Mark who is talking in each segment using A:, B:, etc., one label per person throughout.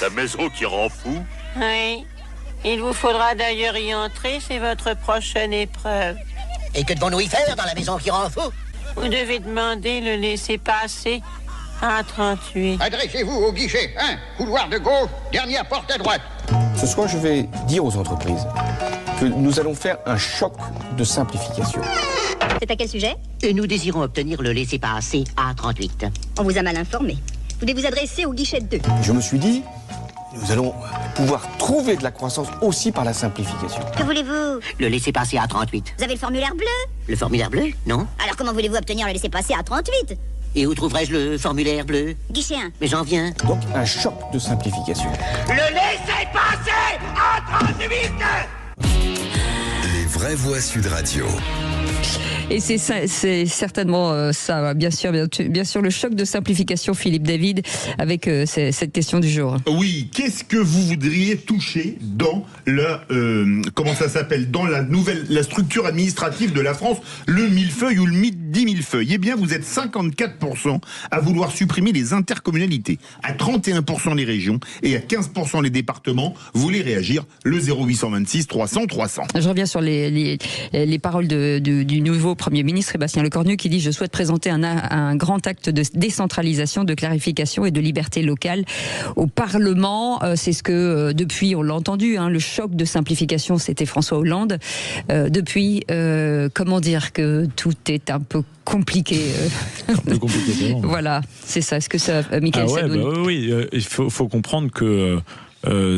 A: La maison qui rend fou?
B: Oui. Il vous faudra d'ailleurs y entrer, c'est votre prochaine épreuve.
C: Et que devons-nous y faire dans la maison qui rend fou?
B: Vous devez demander le laissez-passer à 38.
D: Adressez-vous au guichet 1, couloir de gauche, dernière porte à droite.
E: Ce soir, je vais dire aux entreprises que nous allons faire un choc de simplification.
F: C'est à quel sujet?
C: Nous désirons obtenir le laissez-passer A38.
F: On vous a mal informé. Vous devez vous adresser au guichet 2.
E: Je me suis dit, nous allons pouvoir trouver de la croissance aussi par la simplification.
F: Que voulez-vous?
C: Le laissez-passer A38.
F: Vous avez le formulaire bleu?
C: Le formulaire bleu? Non.
F: Alors comment voulez-vous obtenir le laissez-passer à 38?
C: Et où trouverai-je le formulaire bleu?
F: Guichet 1.
C: Mais j'en viens.
E: Donc, un choc de simplification.
D: Le laissez-passer A38.
G: Les vraies voix Sud Radio.
H: Et c'est certainement ça, bien sûr, le choc de simplification, Philippe David, avec cette question du jour.
I: Oui, qu'est-ce que vous voudriez toucher dans comment ça s'appelle, dans la structure administrative de la France, le millefeuille ou le 10 millefeuille? Eh bien, vous êtes 54% à vouloir supprimer les intercommunalités, à 31% les régions et à 15% les départements. Vous voulez réagir? Le 0826 300 300.
H: Je reviens sur les paroles du nouveau Premier ministre Sébastien Lecornu qui dit « Je souhaite présenter un grand acte de décentralisation, de clarification et de liberté locale au Parlement ». C'est ce que, depuis, on l'a entendu, le choc de simplification, c'était François Hollande. Depuis, comment dire que tout est un peu compliqué.
J: Un peu compliqué,
H: voilà, c'est ça. Est-ce que ça, Michael Sadoun?
J: Oui, il faut comprendre que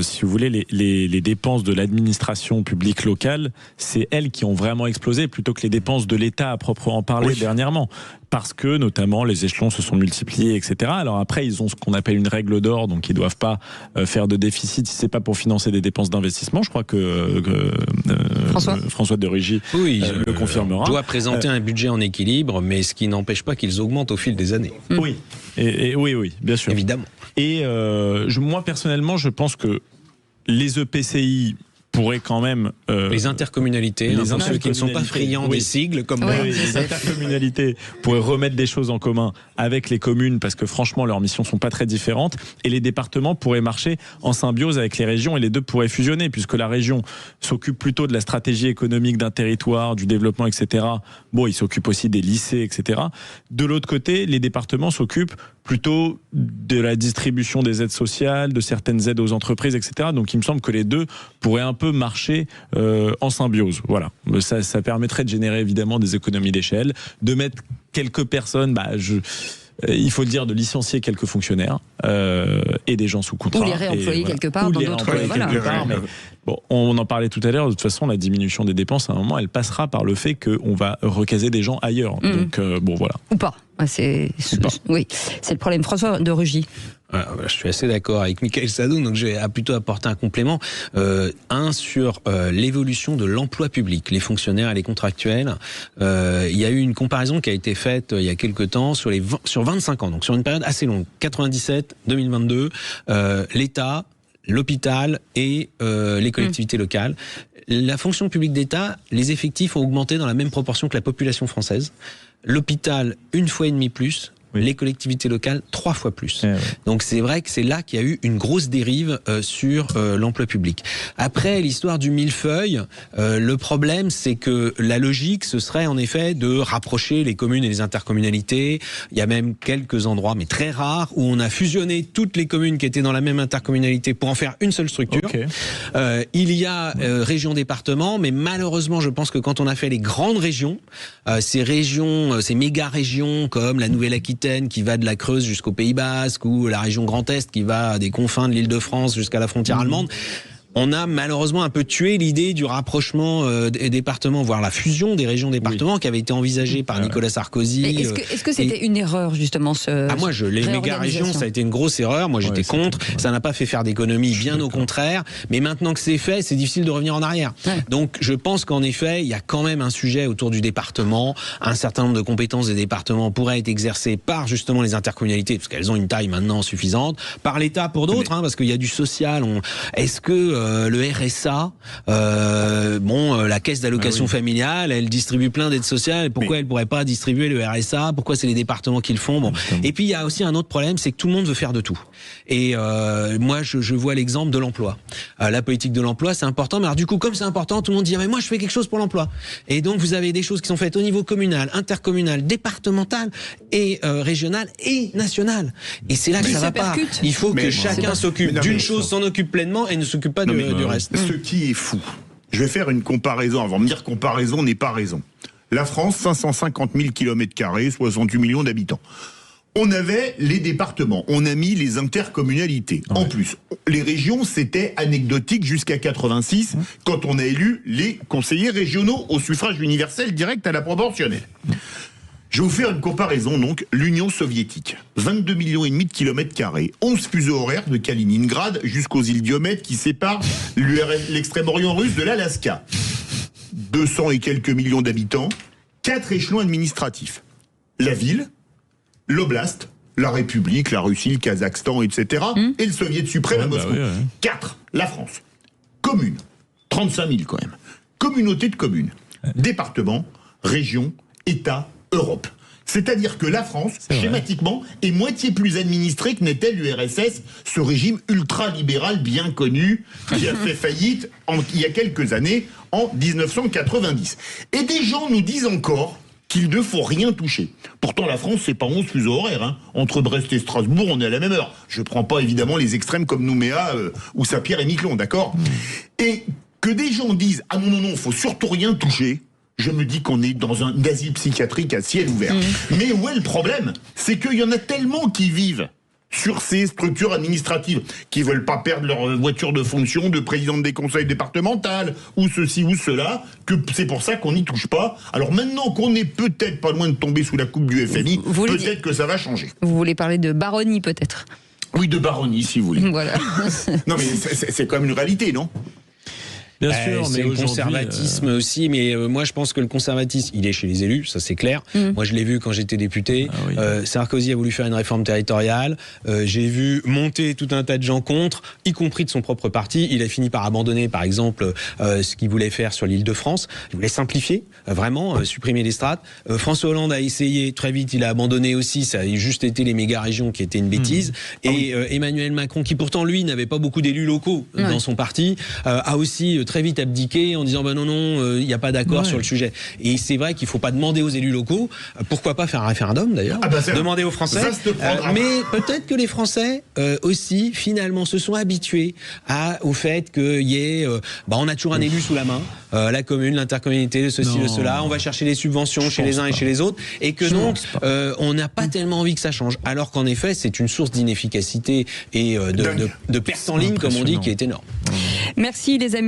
J: si vous voulez, les dépenses de l'administration publique locale, c'est elles qui ont vraiment explosé plutôt que les dépenses de l'État à proprement parler dernièrement. Parce que, notamment, les échelons se sont multipliés, etc. Alors après, ils ont ce qu'on appelle une règle d'or, donc ils ne doivent pas faire de déficit si ce n'est pas pour financer des dépenses d'investissement. Je crois que François de Rugy le confirmera.
K: Doit présenter un budget en équilibre, mais ce qui n'empêche pas qu'ils augmentent au fil des années.
J: Oui, oui, bien sûr.
K: Évidemment.
J: Et moi, personnellement, je pense que les EPCI pourraient quand même...
K: les intercommunalités, ceux qui ne sont pas friands des sigles comme moi.
J: Oui, les intercommunalités pourraient remettre des choses en commun avec les communes parce que franchement leurs missions ne sont pas très différentes, et les départements pourraient marcher en symbiose avec les régions et les deux pourraient fusionner puisque la région s'occupe plutôt de la stratégie économique d'un territoire, du développement, etc. Bon, ils s'occupent aussi des lycées, etc. De l'autre côté, les départements s'occupent plutôt de la distribution des aides sociales, de certaines aides aux entreprises, etc. Donc il me semble que les deux pourraient un peu marcher en symbiose. Voilà. Ça permettrait de générer évidemment des économies d'échelle, de mettre quelques personnes, il faut le dire, de licencier quelques fonctionnaires et des gens sous contrat.
H: Ou les réemployer quelque part dans d'autres...
J: Mais bon, on en parlait tout à l'heure, de toute façon, la diminution des dépenses, à un moment, elle passera par le fait qu'on va recaser des gens ailleurs. Donc, voilà.
H: Ou pas. C'est le problème. François de Rugy.
K: Je suis assez d'accord avec Michael Sadoun, donc je vais plutôt apporter un complément. Sur l'évolution de l'emploi public, les fonctionnaires et les contractuels. Il y a eu une comparaison qui a été faite il y a quelques temps sur 25 ans, donc sur une période assez longue, 97-2022, l'État, l'hôpital et les collectivités locales. La fonction publique d'État, les effectifs ont augmenté dans la même proportion que la population française. L'hôpital, 1,5 fois plus. Les collectivités locales, 3 fois plus. Donc c'est vrai que c'est là qu'il y a eu une grosse dérive sur l'emploi public. Après, l'histoire du millefeuille, le problème c'est que la logique ce serait en effet de rapprocher les communes et les intercommunalités. Il y a même quelques endroits, mais très rares, où on a fusionné toutes les communes qui étaient dans la même intercommunalité pour en faire une seule structure. Il y a région-département, mais malheureusement je pense que quand on a fait les grandes régions, ces méga-régions comme la Nouvelle-Aquitaine, qui va de la Creuse jusqu'au Pays Basque, ou la région Grand Est qui va des confins de l'Île-de-France jusqu'à la frontière allemande. On a malheureusement un peu tué l'idée du rapprochement des départements, voire la fusion des régions-départements qui avait été envisagée par Nicolas Sarkozy.
H: Est-ce que c'était une erreur justement
K: les méga-régions, ça a été une grosse erreur. Moi j'étais contre. Ça n'a pas fait faire d'économie, bien au contraire. Mais maintenant que c'est fait, c'est difficile de revenir en arrière. Donc je pense qu'en effet, il y a quand même un sujet autour du département. Un certain nombre de compétences des départements pourraient être exercées par justement les intercommunalités, parce qu'elles ont une taille maintenant suffisante, par l'État pour d'autres, parce qu'il y a du social. Est-ce que le RSA, la caisse d'allocation familiale, elle distribue plein d'aides sociales. Pourquoi elle pourrait pas distribuer le RSA? Pourquoi c'est les départements qui le font? Bon. Et puis il y a aussi un autre problème, c'est que tout le monde veut faire de tout. Et moi, je vois l'exemple de l'emploi. La politique de l'emploi, c'est important. Mais alors du coup, comme c'est important, tout le monde dit mais moi je fais quelque chose pour l'emploi. Et donc vous avez des choses qui sont faites au niveau communal, intercommunal, départemental et régional et national. Et c'est là que ça va pas. Il faut que chacun s'occupe d'une chose, s'en occupe pleinement et ne s'occupe pas du reste.
I: Ce qui est fou, je vais faire une comparaison avant de me dire comparaison n'est pas raison. La France, 550 000 km², 68 millions d'habitants. On avait les départements, on a mis les intercommunalités. Ouais. En plus, les régions, c'était anecdotique jusqu'à 86, quand on a élu les conseillers régionaux au suffrage universel direct à la proportionnelle. Je vais vous faire une comparaison, donc, l'Union soviétique. 22 millions et demi de km², 11 fuseaux horaires de Kaliningrad jusqu'aux îles Diomède qui séparent l'extrême-orient russe de l'Alaska. 200 et quelques millions d'habitants, 4 échelons administratifs. La ville, l'oblast, la République, la Russie, le Kazakhstan, etc. Et le Soviet suprême à Moscou. 4, la France. Commune, 35 000 quand même. Communauté de communes. Département, région, État, Europe. C'est-à-dire que la France, schématiquement, est moitié plus administrée que n'était l'URSS, ce régime ultra-libéral bien connu, qui a fait faillite il y a quelques années, en 1990. Et des gens nous disent encore qu'il ne faut rien toucher. Pourtant, la France, c'est pas 11 fuseaux horaires. Hein. Entre Brest et Strasbourg, on est à la même heure. Je prends pas, évidemment, les extrêmes comme Nouméa ou Saint-Pierre et Miquelon, d'accord ? Et que des gens disent « Ah non, faut surtout rien toucher », je me dis qu'on est dans un asile psychiatrique à ciel ouvert. Mais où est le problème? C'est qu'il y en a tellement qui vivent sur ces structures administratives, qui veulent pas perdre leur voiture de fonction de président des conseils départementaux, ou ceci ou cela, que c'est pour ça qu'on n'y touche pas. Alors maintenant qu'on est peut-être pas loin de tomber sous la coupe du FMI, peut-être que ça va changer.
H: Vous voulez parler de baronnie peut-être?
I: Oui, de baronnie si vous voulez.
H: Voilà.
I: Non mais c'est quand même une réalité, non?
K: Bien sûr, mais le conservatisme aussi, mais moi je pense que le conservatisme, il est chez les élus, ça c'est clair. Moi je l'ai vu quand j'étais député. Sarkozy a voulu faire une réforme territoriale. J'ai vu monter tout un tas de gens contre, y compris de son propre parti. Il a fini par abandonner, par exemple, ce qu'il voulait faire sur l'Île-de-France. Il voulait simplifier, vraiment, supprimer les strates. François Hollande a essayé, très vite, il a abandonné aussi. Ça a juste été les méga-régions qui étaient une bêtise. Et Emmanuel Macron, qui pourtant lui n'avait pas beaucoup d'élus locaux dans son parti, a aussi très vite abdiqué en disant non, il n'y a pas d'accord sur le sujet. Et c'est vrai qu'il ne faut pas demander aux élus locaux, pourquoi pas faire un référendum d'ailleurs, demander aux Français, mais peut-être que les Français aussi finalement se sont habitués au fait qu'il y ait, on a toujours un élu sous la main, la commune, l'intercommunalité, le ceci, le cela, on va chercher les subventions chez les uns et chez les autres, et que donc on n'a pas tellement envie que ça change, alors qu'en effet c'est une source d'inefficacité et de perte en ligne, comme on dit, qui est énorme.
H: Merci les amis.